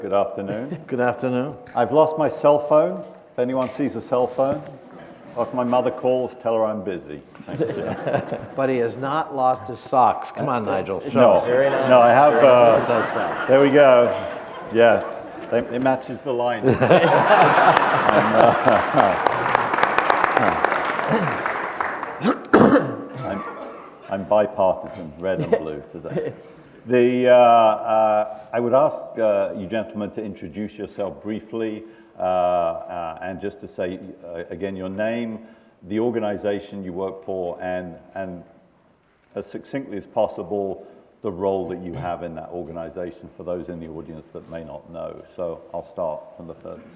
Good afternoon. Good afternoon. I've lost my cell phone. If anyone sees a cell phone, or if my mother calls, tell her I'm busy. Thank you. But he has not lost his socks. Come on, Nigel. Show No, us. no, I have. Those socks. There we go. Yes, it matches the line. I'm bipartisan, red and blue today. I would ask you gentlemen to introduce yourself briefly and just to say again your name, the organization you work for, and as succinctly as possible the role that you have in that organization for those in the audience that may not know. So I'll start from the furthest.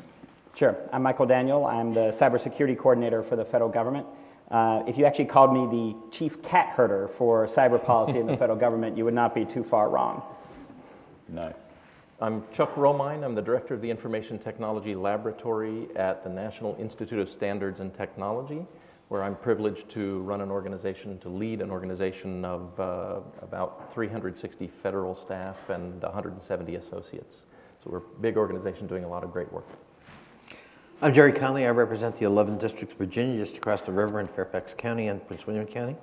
Sure. I'm Michael Daniel. I'm the Cybersecurity Coordinator for the federal government. If you actually called me the chief cat herder for cyber policy in the federal government, you would not be too far wrong. Nice. I'm Chuck Romine. I'm the Director of the Information Technology Laboratory at the National Institute of Standards and Technology, where I'm privileged to run an organization, to lead an organization of about 360 federal staff and 170 associates. So we're a big organization doing a lot of great work. I'm Gerry Connolly. I represent the 11 districts of Virginia, just across the river in Fairfax County and Prince William County.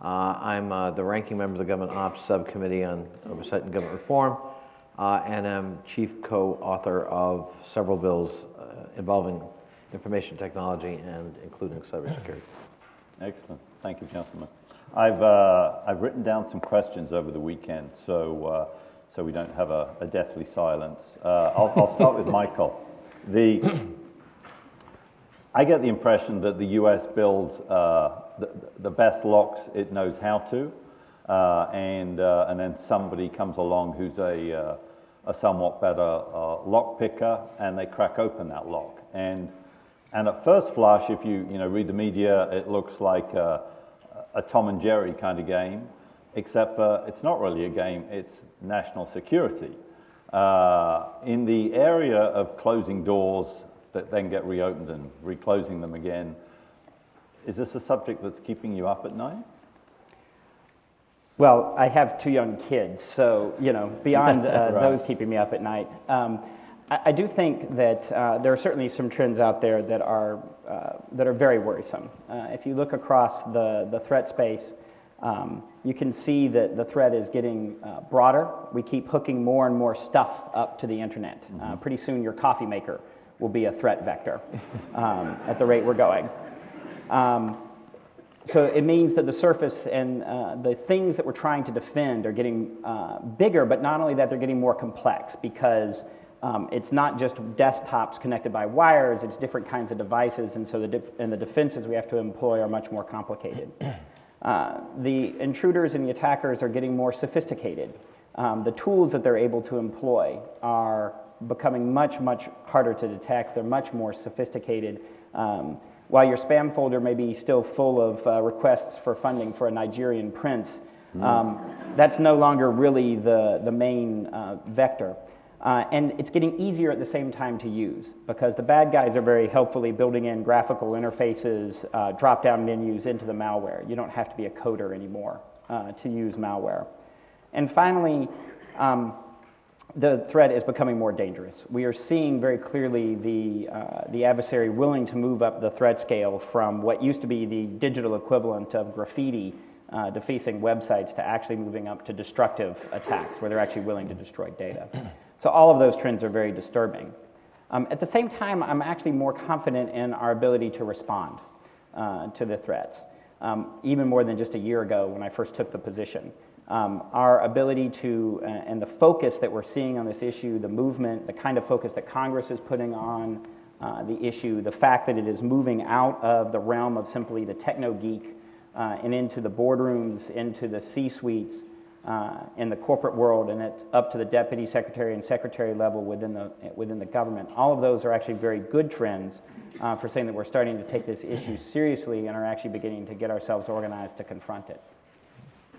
I'm the ranking member of the Government Ops Subcommittee on Oversight and Government Reform, and I'm chief co-author of several bills involving information technology and including cybersecurity. Excellent. Thank you, gentlemen. I've written down some questions over the weekend, so we don't have a deathly silence. I'll start with Michael. I get the impression that the U.S. builds the best locks it knows how to, and then somebody comes along who's a somewhat better lock picker, and they crack open that lock. And at first flush, if you read the media, it looks like a Tom and Jerry kind of game, except for it's not really a game, it's national security. In the area of closing doors that then get reopened and reclosing them again, is this a subject that's keeping you up at night? Well, I have 2 young kids, so beyond Right. those keeping me up at night, I do think that there are certainly some trends out there that are very worrisome. If you look across the threat space, you can see that the threat is getting broader. We keep hooking more and more stuff up to the internet. Pretty soon your coffee maker will be a threat vector at the rate we're going. So it means that the surface and the things that we're trying to defend are getting bigger, but not only that, they're getting more complex because it's not just desktops connected by wires, it's different kinds of devices, and so the defenses we have to employ are much more complicated. The intruders and the attackers are getting more sophisticated. The tools that they're able to employ are becoming much, much harder to detect. They're much more sophisticated. While your spam folder may be still full of requests for funding for a Nigerian prince, that's no longer really the main vector. And it's getting easier at the same time to use because the bad guys are very helpfully building in graphical interfaces, drop-down menus into the malware. You don't have to be a coder anymore to use malware. And finally, the threat is becoming more dangerous. We are seeing very clearly the adversary willing to move up the threat scale from what used to be the digital equivalent of graffiti defacing websites to actually moving up to destructive attacks where they're actually willing to destroy data. So all of those trends are very disturbing. At the same time, I'm actually more confident in our ability to respond to the threats, even more than just a year ago when I first took the position. Our ability to, and the focus that we're seeing on this issue, the movement, the kind of focus that Congress is putting on the issue, the fact that it is moving out of the realm of simply the techno-geek and into the boardrooms, into the C-suites, in the corporate world, and up to the deputy secretary and secretary level within the government. All of those are actually very good trends for saying that we're starting to take this issue seriously and are actually beginning to get ourselves organized to confront it.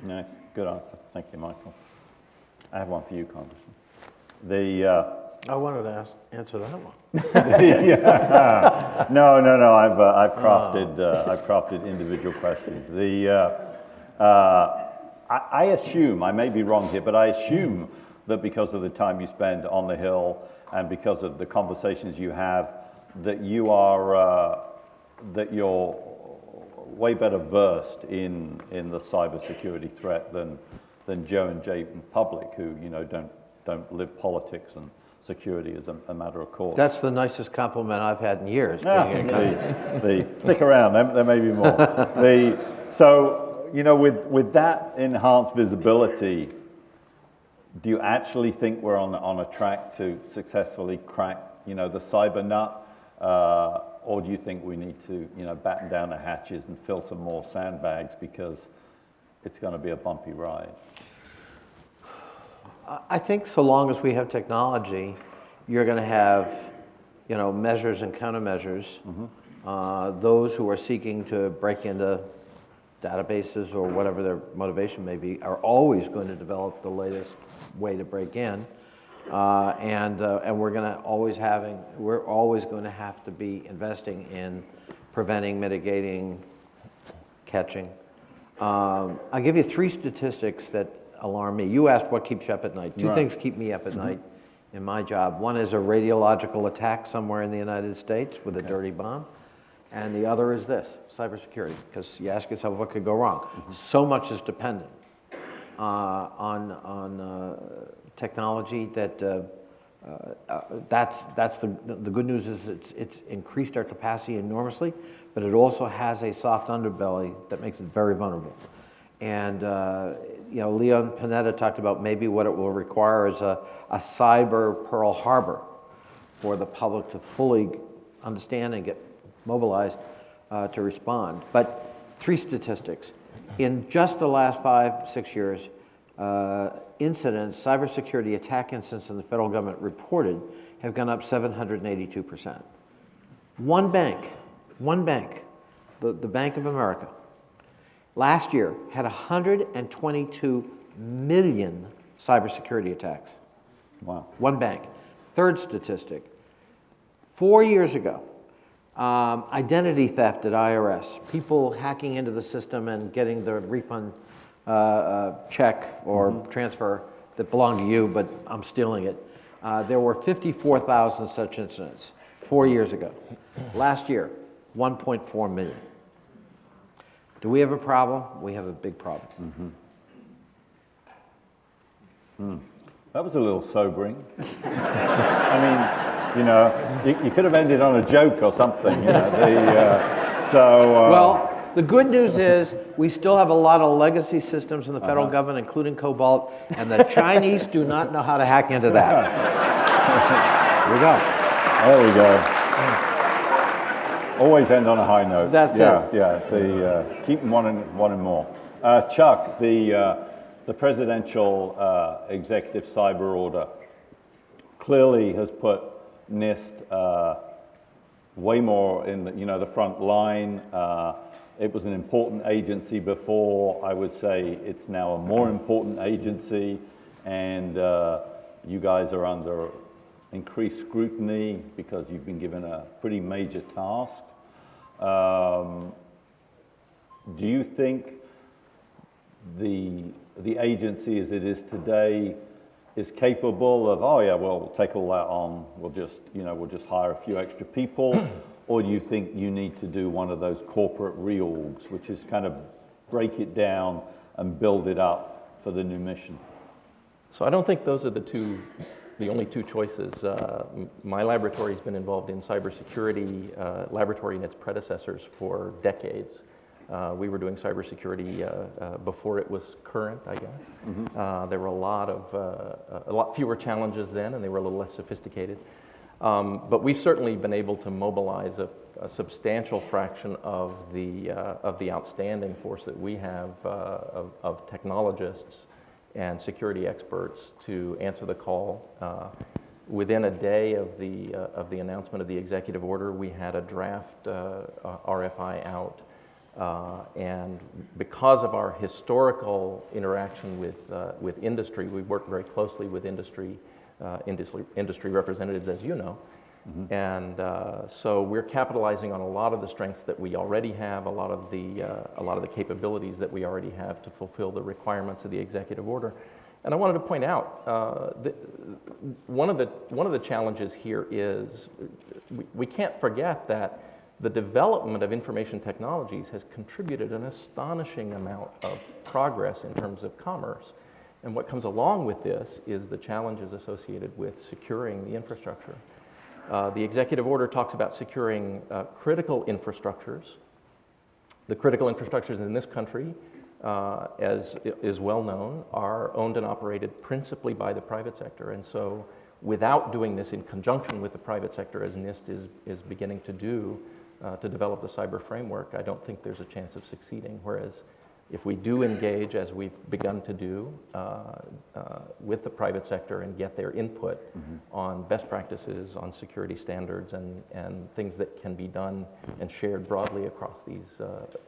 Nice. Good answer. Thank you, Michael. I have one for you, Congressman. I wanted to answer that one. Yeah. No. I've crafted individual questions. I assume, I may be wrong here, but I assume that because of the time you spend on the Hill and because of the conversations you have, that you are, that you're way better versed in the cybersecurity threat than Joe and Jay in public, who, you know, don't live politics and security as a matter of course. That's the nicest compliment I've had in years. Stick around, there may be more. So, you know, with that enhanced visibility, do you actually think we're on a track to successfully crack, you know, the cyber nut? Or do you think we need to, you know, batten down the hatches and fill some more sandbags because it's going to be a bumpy ride? I think so long as we have technology, you're going to have, you know, measures and countermeasures. Those who are seeking to break into databases or whatever their motivation may be are always going to develop the latest way to break in, and we're always going to have to be investing in preventing, mitigating, catching. I'll give you 3 statistics that alarm me. You asked what keeps you up at night. 2 things keep me up at night in my job. One is a radiological attack somewhere in the United States with a dirty bomb, and the other is this, cybersecurity, because you ask yourself what could go wrong. So much is dependent on technology that that's the good news is it's increased our capacity enormously, but it also has a soft underbelly that makes it very vulnerable. And you know, Leon Panetta talked about maybe what it will require is a cyber Pearl Harbor for the public to fully understand and get mobilized to respond. But 3 statistics. In just the last 5-6 years, incidents, cybersecurity attack incidents in the federal government reported have gone up 782%. One bank, the Bank of America, last year had 122 million cybersecurity attacks. Wow. One bank. Third statistic, 4 years ago, identity theft at IRS, people hacking into the system and getting the refund check or transfer that belonged to you, but I'm stealing it. There were 54,000 such incidents 4 years ago. Last year, 1.4 million. Do we have a problem? We have a big problem. That was a little sobering. I mean, you know, you could have ended on a joke or something. You know, well, the good news is we still have a lot of legacy systems in the federal government, including Cobalt, and the Chinese do not know how to hack into that. Here we go. There we go. Always end on a high note. That's it. Yeah. Keep them one and more. Chuck, the presidential executive cyber order clearly has put NIST way more in the front line. It was an important agency before. I would say it's now a more important agency, and you guys are under increased scrutiny because you've been given a pretty major task. Do you think the agency as it is today is capable of, oh yeah, well, we'll take all that on, we'll just hire a few extra people, or do you think you need to do one of those corporate reorgs, which is kind of break it down and build it up for the new mission? So I don't think those are the only 2 choices. My laboratory has been involved in cybersecurity laboratory and its predecessors for decades. We were doing cybersecurity before it was current, I guess. There were a lot fewer challenges then, and they were a little less sophisticated. But we've certainly been able to mobilize a substantial fraction of the outstanding force that we have of technologists and security experts to answer the call. Within a day of the announcement of the executive order, we had a draft RFI out. And because of our historical interaction with industry, we work very closely with industry representatives, as you know. And so we're capitalizing on a lot of the strengths that we already have, a lot of the capabilities that we already have to fulfill the requirements of the executive order. And I wanted to point out that one of the challenges here is we can't forget that the development of information technologies has contributed an astonishing amount of progress in terms of commerce. And what comes along with this is the challenges associated with securing the infrastructure. The executive order talks about securing critical infrastructures. The critical infrastructures in this country, as is well known, are owned and operated principally by the private sector. And so without doing this in conjunction with the private sector, as NIST is beginning to do, to develop the cyber framework, I don't think there's a chance of succeeding. Whereas if we do engage, as we've begun to do, with the private sector and get their input on best practices, on security standards, and things that can be done and shared broadly across these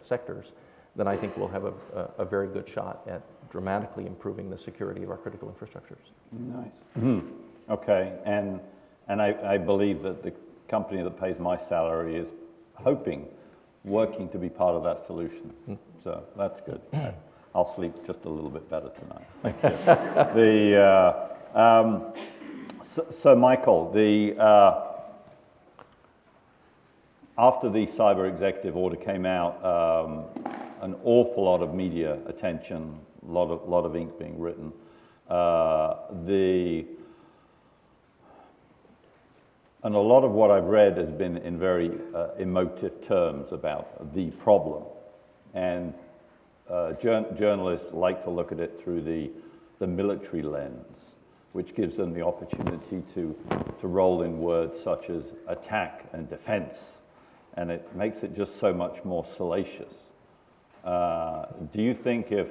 sectors, then I think we'll have a very good shot at dramatically improving the security of our critical infrastructures. Nice. Okay, and I believe that the company that pays my salary is working to be part of that solution. So that's good. I'll sleep just a little bit better tonight. Thank you. So Michael, after the cyber executive order came out, an awful lot of media attention, a lot of ink being written. And a lot of what I've read has been in very emotive terms about the problem. And journalists like to look at it through the military lens, which gives them the opportunity to roll in words such as attack and defense. And it makes it just so much more salacious. Do you think if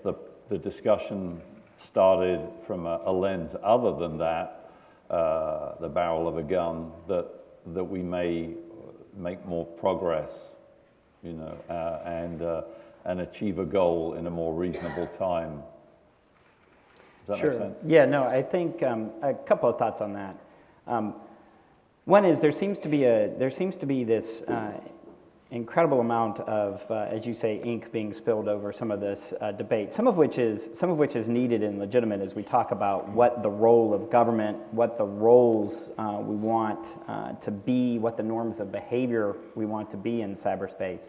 the discussion started from a lens other than that, the barrel of a gun, that we may make more progress, and achieve a goal in a more reasonable time? Does that make sense? Yeah, no, I think a couple of thoughts on that. One is there seems to be this incredible amount of, as you say, ink being spilled over some of this debate. Some of which is needed and legitimate as we talk about what the role of government, what the roles we want to be, what the norms of behavior we want to be in cyberspace.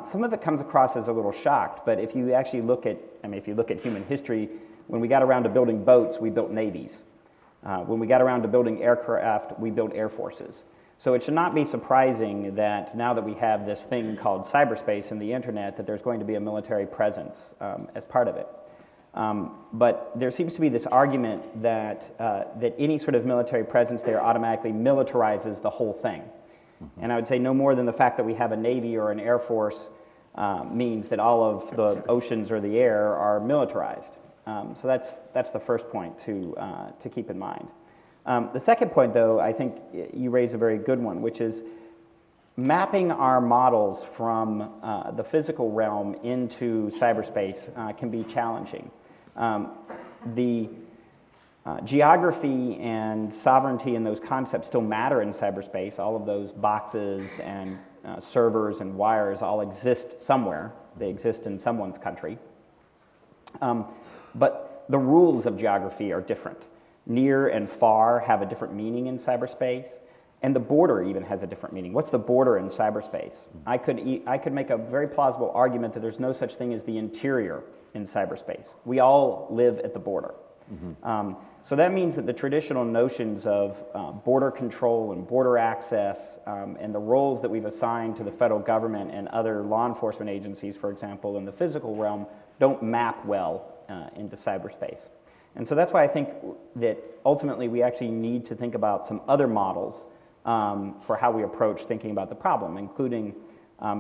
Some of it comes across as a little shocked, but if you actually look at, if you look at human history, when we got around to building boats, we built navies. When we got around to building aircraft, we built air forces. So it should not be surprising that now that we have this thing called cyberspace and the internet, that there's going to be a military presence as part of it. But there seems to be this argument that any sort of military presence there automatically militarizes the whole thing. And I would say no more than the fact that we have a Navy or an Air Force means that all of the oceans or the air are militarized. So that's the first point to keep in mind. The second point, though, I think you raise a very good one, which is mapping our models from the physical realm into cyberspace can be challenging. The geography and sovereignty and those concepts still matter in cyberspace. All of those boxes and servers and wires all exist somewhere. They exist in someone's country. But the rules of geography are different. Near and far have a different meaning in cyberspace, and the border even has a different meaning. What's the border in cyberspace? I could make a very plausible argument that there's no such thing as the interior in cyberspace. We all live at the border. So that means that the traditional notions of border control and border access and the roles that we've assigned to the federal government and other law enforcement agencies, for example, in the physical realm, don't map well into cyberspace. And so that's why I think that ultimately we actually need to think about some other models for how we approach thinking about the problem, including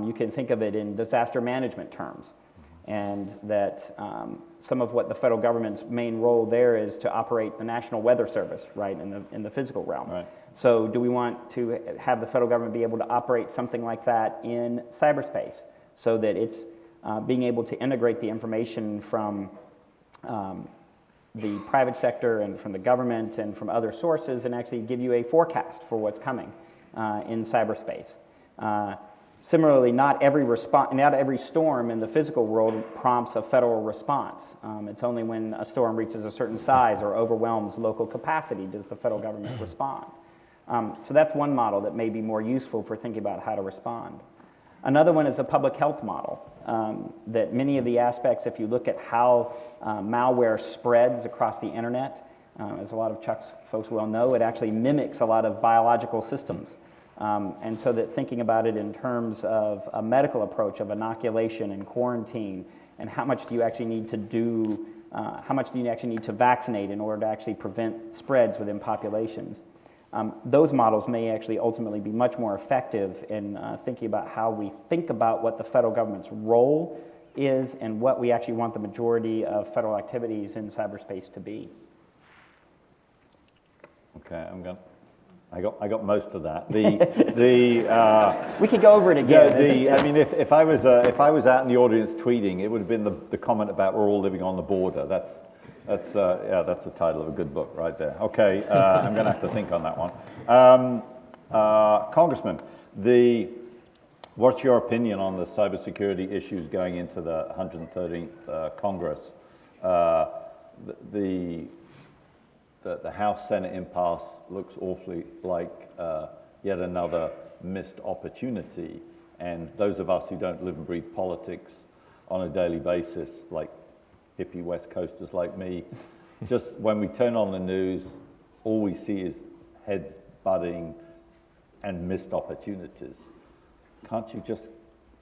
you can think of it in disaster management terms, and that some of what the federal government's main role there is to operate the National Weather Service, right, in the physical realm. Right. So do we want to have the federal government be able to operate something like that in cyberspace so that it's being able to integrate the information from the private sector and from the government and from other sources and actually give you a forecast for what's coming in cyberspace? Similarly, not every storm in the physical world prompts a federal response. It's only when a storm reaches a certain size or overwhelms local capacity does the federal government respond. So that's one model that may be more useful for thinking about how to respond. Another one is a public health model, that many of the aspects, if you look at how malware spreads across the internet, as a lot of Chuck's folks well know, it actually mimics a lot of biological systems. And so that thinking about it in terms of a medical approach of inoculation and quarantine, and how much do you actually need to do, how much do you actually need to vaccinate in order to actually prevent spreads within populations. Those models may actually ultimately be much more effective in thinking about how we think about what the federal government's role is and what we actually want the majority of federal activities in cyberspace to be. Okay, I got most of that. We could go over it again. Yeah, I mean, if I was out in the audience tweeting, it would have been the comment about we're all living on the border. That's the title of a good book right there. Okay, I'm going to have to think on that one. Congressman, what's your opinion on the cybersecurity issues going into the 113th Congress? The House-Senate impasse looks awfully like yet another missed opportunity, and those of us who don't live and breathe politics on a daily basis, like hippie West Coasters like me, just when we turn on the news, all we see is heads butting and missed opportunities. Can't you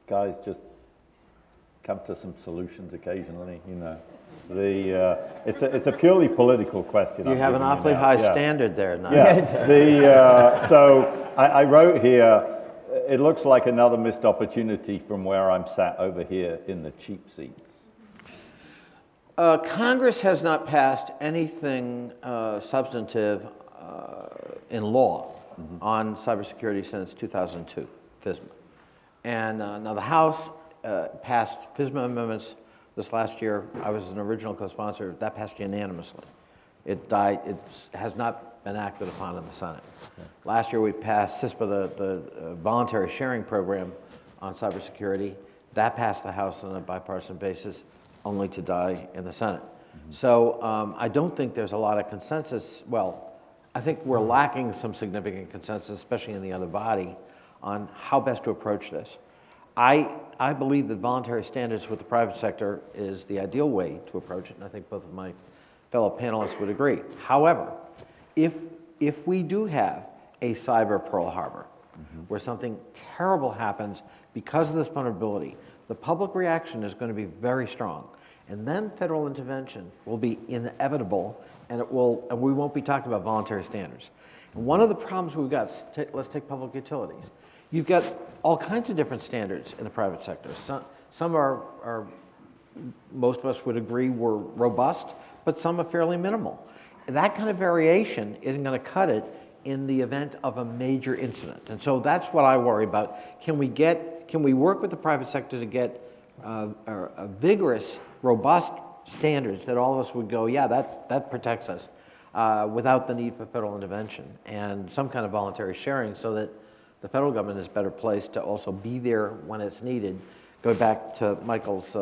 guys just come to some solutions occasionally, you know? It's a purely political question. You have an awfully high standard there, Nigel. Yeah. So I wrote here, it looks like another missed opportunity from where I'm sat over here in the cheap seats. Congress has not passed anything substantive in law on cybersecurity since 2002, FISMA. And now the House passed FISMA amendments this last year. I was an original co-sponsor. That passed unanimously. It died. It has not been acted upon in the Senate. Okay. Last year we passed CISPA, the voluntary sharing program on cybersecurity. That passed the House on a bipartisan basis, only to die in the Senate. So I don't think there's a lot of consensus. Well, I think we're lacking some significant consensus, especially in the other body, on how best to approach this. I believe that voluntary standards with the private sector is the ideal way to approach it, and I think both of my fellow panelists would agree. However, if we do have a cyber Pearl Harbor, where something terrible happens because of this vulnerability, the public reaction is going to be very strong. And then federal intervention will be inevitable, and we won't be talking about voluntary standards. And one of the problems we've got, let's take public utilities. You've got all kinds of different standards in the private sector. Some are most of us would agree were robust, but some are fairly minimal. And that kind of variation isn't going to cut it in the event of a major incident. And so that's what I worry about. Can we work with the private sector to get a vigorous, robust standards that all of us would go, yeah, that protects us, without the need for federal intervention, and some kind of voluntary sharing so that the federal government is better placed to also be there when it's needed. Going back to Michael's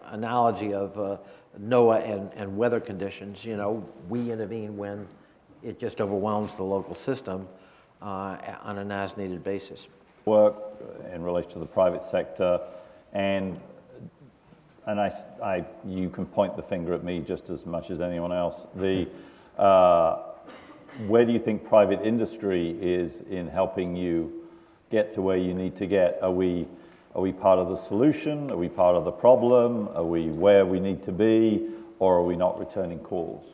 analogy of NOAA and weather conditions, you know, we intervene when it just overwhelms the local system on an as-needed basis. Work in relation to the private sector, and you can point the finger at me just as much as anyone else. Where do you think private industry is in helping you get to where you need to get? Are we part of the solution? Are we part of the problem? Are we where we need to be, or are we not returning calls?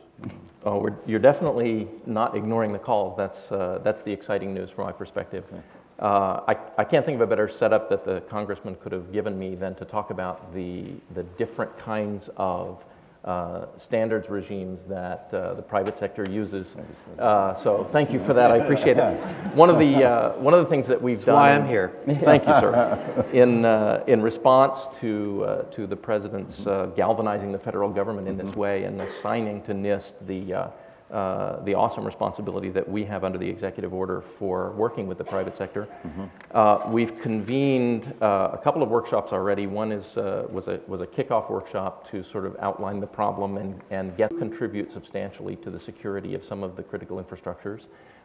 Oh, you're definitely not ignoring the calls. That's the exciting news from my perspective. Okay. I can't think of a better setup that the congressman could have given me than to talk about the different kinds of standards regimes that the private sector uses. So thank you for that. I appreciate it. One of the things that we've done. That's why I'm here. Thank you, sir. In response to the president's galvanizing the federal government in this way and assigning to NIST the awesome responsibility that we have under the executive order for working with the private sector. We've convened a couple of workshops already. One was a kickoff workshop to sort of outline the problem and contribute substantially to the security of some of the critical infrastructures.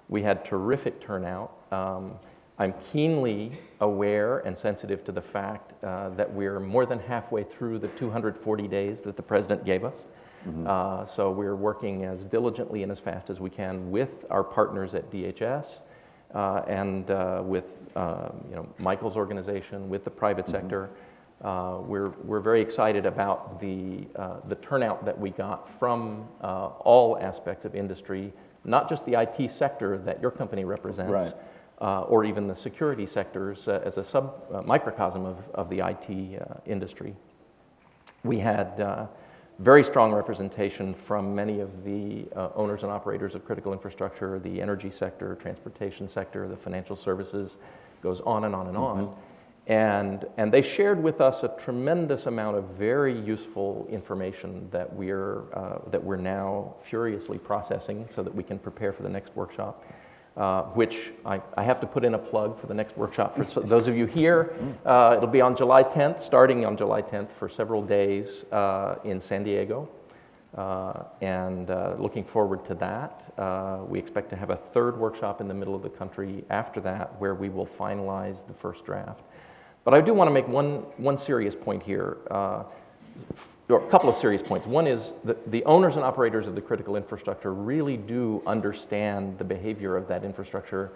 We had terrific turnout. I'm keenly aware and sensitive to the fact that we're more than halfway through the 240 days that the President gave us. So we're working as diligently and as fast as we can with our partners at DHS and with Michael's organization, with the private sector. We're very excited about the turnout that we got from all aspects of industry, not just the IT sector that your company represents, Right. Or even the security sectors as a microcosm of the IT industry. We had very strong representation from many of the owners and operators of critical infrastructure, the energy sector, transportation sector, the financial services, goes on and on and on. And they shared with us a tremendous amount of very useful information that we're now furiously processing so that we can prepare for the next workshop. Which I have to put in a plug for the next workshop. For those of you here, it'll be on July 10th, starting on July 10th for several days in San Diego. And looking forward to that. We expect to have a third workshop in the middle of the country after that where we will finalize the first draft. But I do want to make one serious point here. Or a couple of serious points. One is that the owners and operators of the critical infrastructure really do understand the behavior of that infrastructure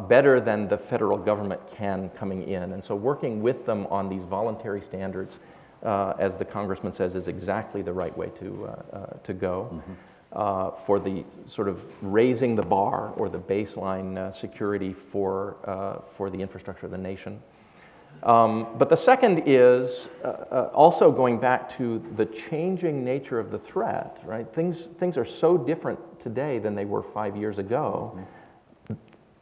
better than the federal government can coming in. And so working with them on these voluntary standards, as the congressman says, is exactly the right way to go for the sort of raising the bar or the baseline security for the infrastructure of the nation. But the second is also going back to the changing nature of the threat, right? Things are so different today than they were 5 years ago.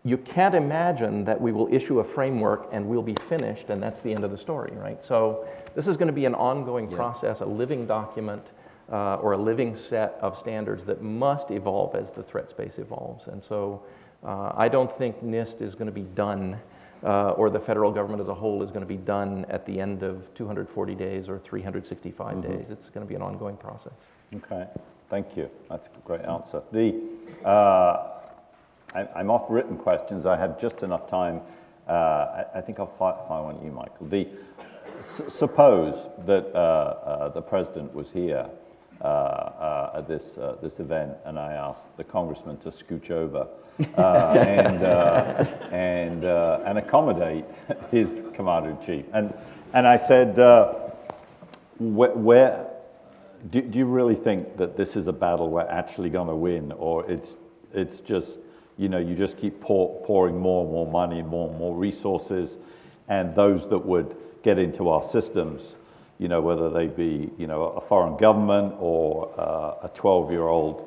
You can't imagine that we will issue a framework and we'll be finished and that's the end of the story, right? So this is going to be an ongoing process, a living document or a living set of standards that must evolve as the threat space evolves. And so I don't think NIST is going to be done or the federal government as a whole is going to be done at the end of 240 days or 365 days. It's going to be an ongoing process. Okay, thank you. That's a great answer. I'm off written questions. I have just enough time. I think I'll fire one at you, Michael. Suppose that the president was here at this event, and I asked the congressman to scooch over and accommodate his commander-in-chief. And I said, where do you really think that this is a battle we're actually going to win, or it's just, you just keep pouring more and more money and more resources, and those that would get into our systems, whether they be, a foreign government or a 12-year-old,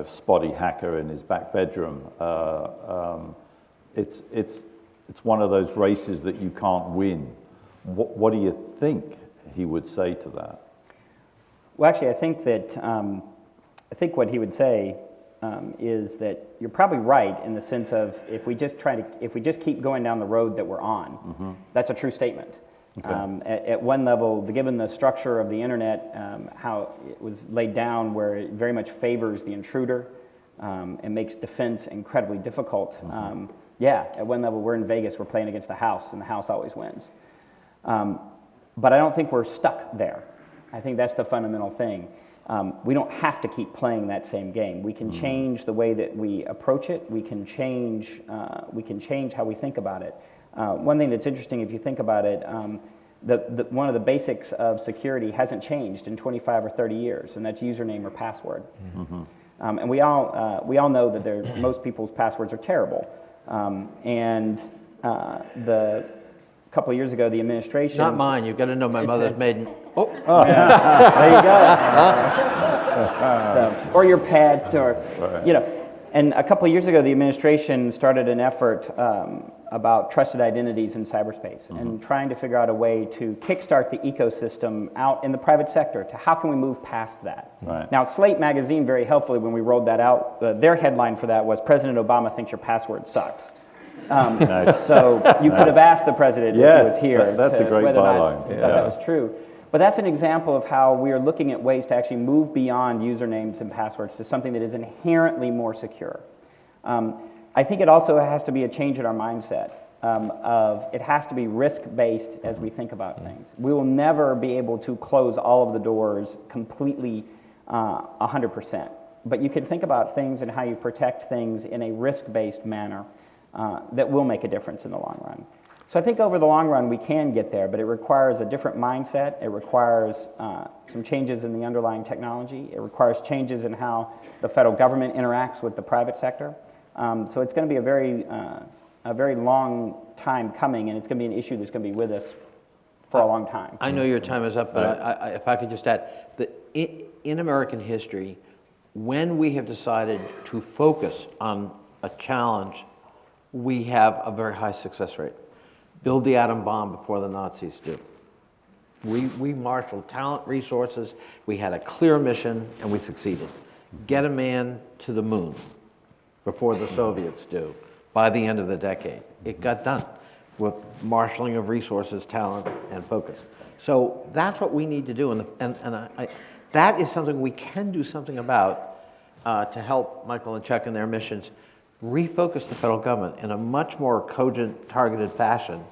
spotty hacker in his back bedroom. It's one of those races that you can't win. What do you think he would say to that? Well, actually, I think what he would say is that you're probably right in the sense of if we just keep going down the road that we're on, that's a true statement. Okay. At one level, given the structure of the internet, how it was laid down where it very much favors the intruder and makes defense incredibly difficult. At one level, we're in Vegas, we're playing against the house, and the house always wins. But I don't think we're stuck there. I think that's the fundamental thing. We don't have to keep playing that same game. We can change the way that we approach it. We can change how we think about it. One thing that's interesting, if you think about it, one of the basics of security hasn't changed in 25 or 30 years, and that's username or password. And we all know that most people's passwords are terrible. A couple of years ago, the administration... Not mine. You've got to know my mother's maiden... Oh, yeah. There you go. Or your pet, or, And a couple of years ago, the administration started an effort about trusted identities in cyberspace and trying to figure out a way to kickstart the ecosystem out in the private sector to how can we move past that. Right. Now, Slate magazine very helpfully, when we rolled that out, their headline for that was President Obama thinks your password sucks. Nice. So you could have asked the president if Yes, he was here that's a great whether or not byline. he Yeah. thought that was true. But that's an example of how we are looking at ways to actually move beyond usernames and passwords to something that is inherently more secure. I think it also has to be a change in our mindset of it has to be risk-based as we think about things. We will never be able to close all of the doors completely 100%. But you can think about things and how you protect things in a risk-based manner that will make a difference in the long run. So I think over the long run we can get there, but it requires a different mindset. It requires some changes in the underlying technology. It requires changes in how the federal government interacts with the private sector. So it's going to be a very long time coming, and it's going to be an issue that's going to be with us for a long time. I know your time is up, but if I could just add, that in American history, when we have decided to focus on a challenge, we have a very high success rate. Build the atom bomb before the Nazis do. We marshaled talent, resources, we had a clear mission, and we succeeded. Get a man to the moon before the Soviets do by the end of the decade. It got done with marshaling of resources, talent, and focus. So that's what we need to do, and that is something we can do something about to help Michael and Chuck in their missions refocus the federal government in a much more cogent, targeted fashion.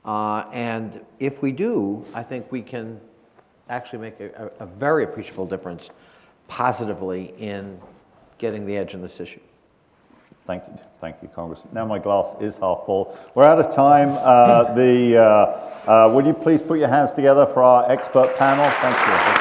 And if we do, I think we can actually make a very appreciable difference positively in getting the edge in this issue. Thank you, Congressman. Now my glass is half full. We're out of time. Would you please put your hands together for our expert panel? Thank you.